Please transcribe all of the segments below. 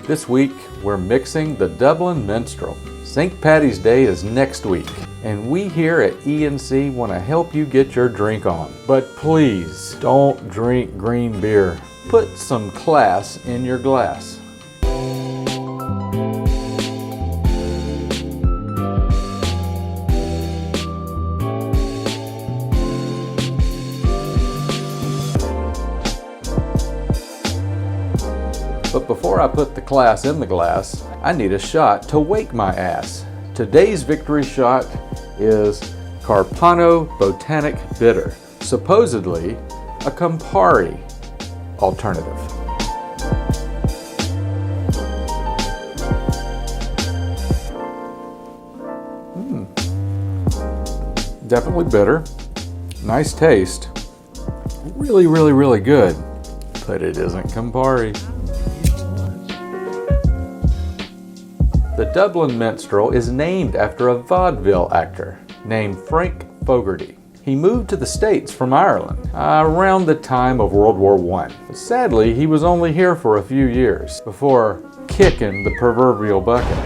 This week, we're mixing the Dublin Minstrel. St. Paddy's Day is next week, and we here at E&C want to help you get your drink on. But please, don't drink green beer. Put some class in your glass. But before I put the class in the glass, I need a shot to wake my ass. Today's victory shot is Carpano Botanic Bitter, supposedly a Campari alternative. Definitely bitter, nice taste, really good, but it isn't Campari. The Dublin Minstrel is named after a vaudeville actor named Frank Fogarty. He moved to the States from Ireland around the time of World War I. But sadly, he was only here for a few years before kicking the proverbial bucket.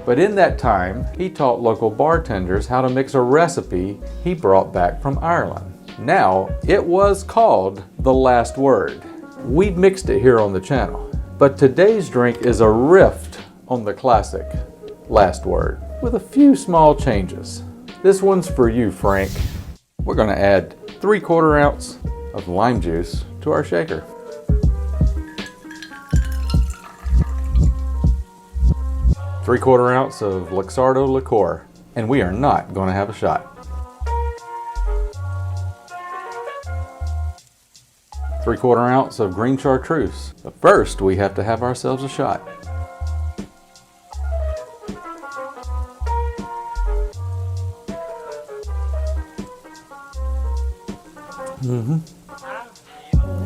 But in that time, he taught local bartenders how to mix a recipe he brought back from Ireland. Now, it was called The Last Word. We've mixed it here on the channel. But today's drink is a riff on the classic Last Word, with a few small changes. This one's for you, Frank. We're gonna add 3/4 ounce of lime juice to our shaker. Three-quarter ounce of Luxardo Liqueur, and we are not gonna have a shot. 3/4 ounce of green Chartreuse. But first, we have to have ourselves a shot.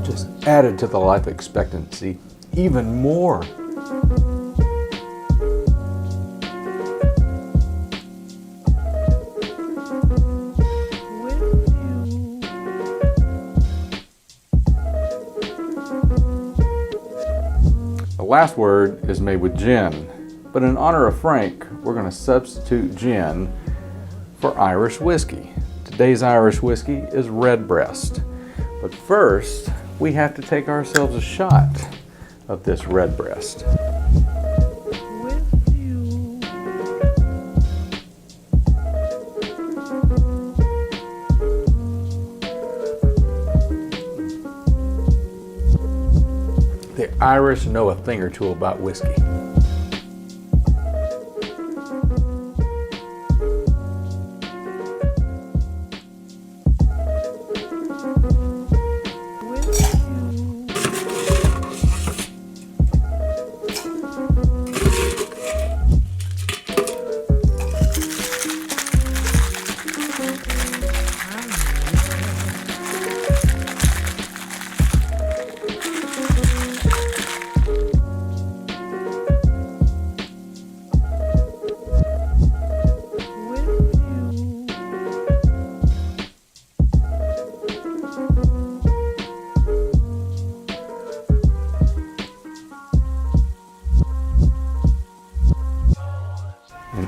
Just added to the life expectancy even more. The Last Word is made with gin, but in honor of Frank, we're going to substitute gin for Irish whiskey. Today's Irish whiskey is Redbreast. But first, we have to take ourselves a shot of this Redbreast. The Irish know a thing or two about whiskey.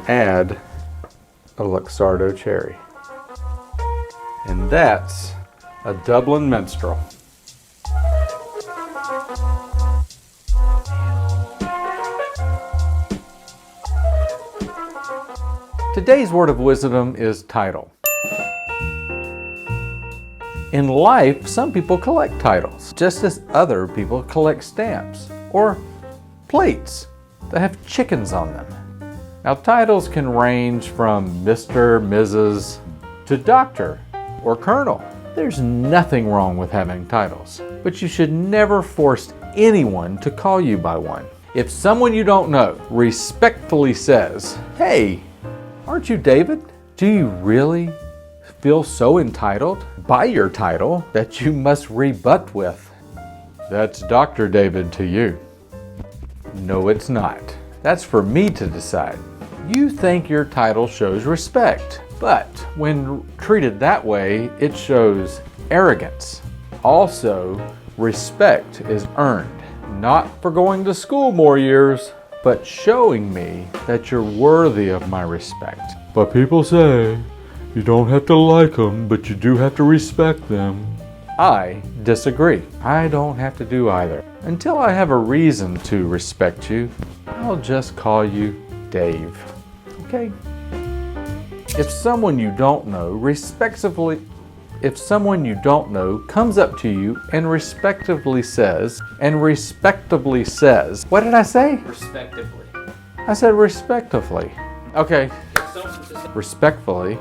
Add a Luxardo cherry. And that's a Dublin Minstrel. Today's word of wisdom is title. In life, some people collect titles, just as other people collect stamps or plates that have chickens on them. Now, titles can range from Mr., Mrs., to Doctor or Colonel. There's nothing wrong with having titles, but you should never force anyone to call you by one. If someone you don't know respectfully says, "Hey, aren't you David?" Do you really feel so entitled by your title that you must rebut with, "That's Dr. David to you"? No, it's not. That's for me to decide. You think your title shows respect, but when treated that way, it shows arrogance. Also, respect is earned, Not for going to school more years, but showing me that you're worthy of my respect. But people say you don't have to like them, but you do have to respect them. I disagree. I don't have to do either. Until I have a reason to respect you, I'll just call you Dave. Okay? If someone you don't know comes up to you and respectively says, what did I say? Respectively. I said respectively. Okay. Respectfully